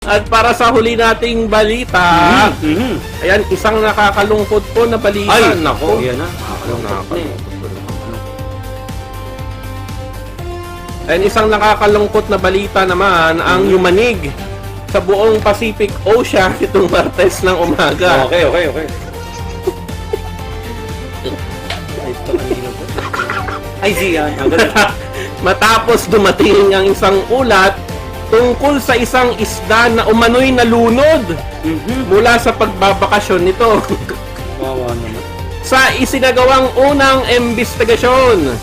At para sa huli nating balita, ayan, isang nakakalungkot po na balita. Ay, nako. Yan na. Nakakalungkot. Ayan, isang nakakalungkot na balita naman ang yumanig sa buong Pacific Ocean itong Martes ng umaga. Okay. Ay, siyan. Matapos dumating ang isang ulat tungkol sa isang isda na umano'y nalunod mula sa pagbabakasyon nito. Wawa naman. Sa isinagawang unang investigasyon,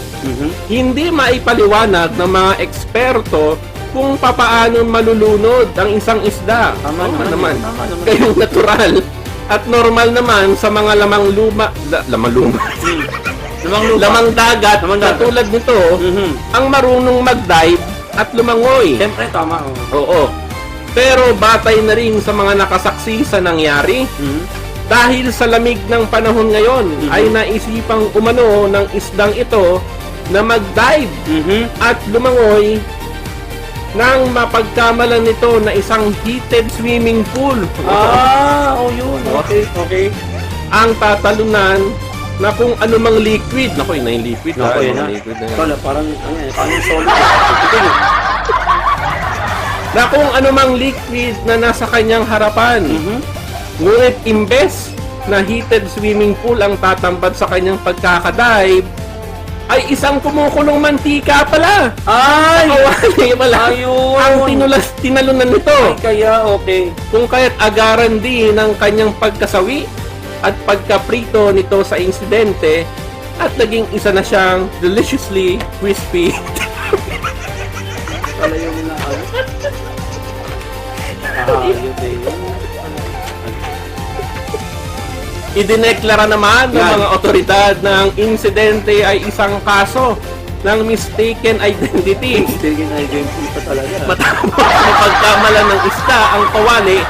hindi maipaliwanag ng mga eksperto kung papaano malulunod ang isang isda. Tama naman. Kayong natural at normal naman sa mga lamang lamang dagat na tulad nito ang marunong mag-dive at lumangoy. Siyempre, tama. Oo. Pero batay na rin sa mga nakasaksi sa nangyari, dahil sa lamig ng panahon ngayon ay naisipang umano ng isdang ito na mag-dive at lumangoy nang mapagkamalan nito na isang heated swimming pool. Yun. Okay. Ang tatalunan na kung anumang liquid. Naku, yun na yung liquid. Naku, yun na. Liquid na yan. Kala, parang solid. Na kung anumang liquid na nasa kanyang harapan. Ngunit imbes na heated swimming pool ang tatambad sa kanyang pagkakadive, ay isang kumukulong mantika pala. Ay! Kawali pala. Ayun! Ang tinalunan nito. Ay, kaya okay. Kung kaya't agaran din ng kanyang pagkasawi at pagkaprito nito sa insidente at naging isa na siyang deliciously crispy. Wala yung na Idineklara naman ng mga otoridad na ang insidente ay isang kaso ng mistaken identity. Mistaken identity pa talaga. Matapos mapagkamalan ng isda ang kawali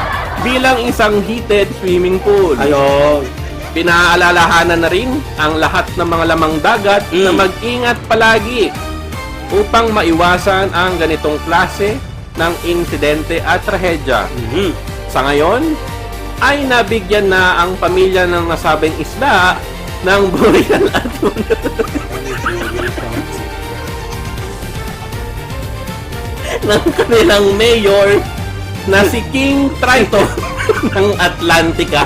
bilang isang heated swimming pool. Ayun. Pinaalalahanan na rin ang lahat ng mga lamang dagat na mag-ingat palagi upang maiwasan ang ganitong klase ng insidente at trahedya. Sa ngayon, ay nabigyan na ang pamilya ng nasabing isda ng burial at ng kanilang mayor na si King Triton ng Atlantica.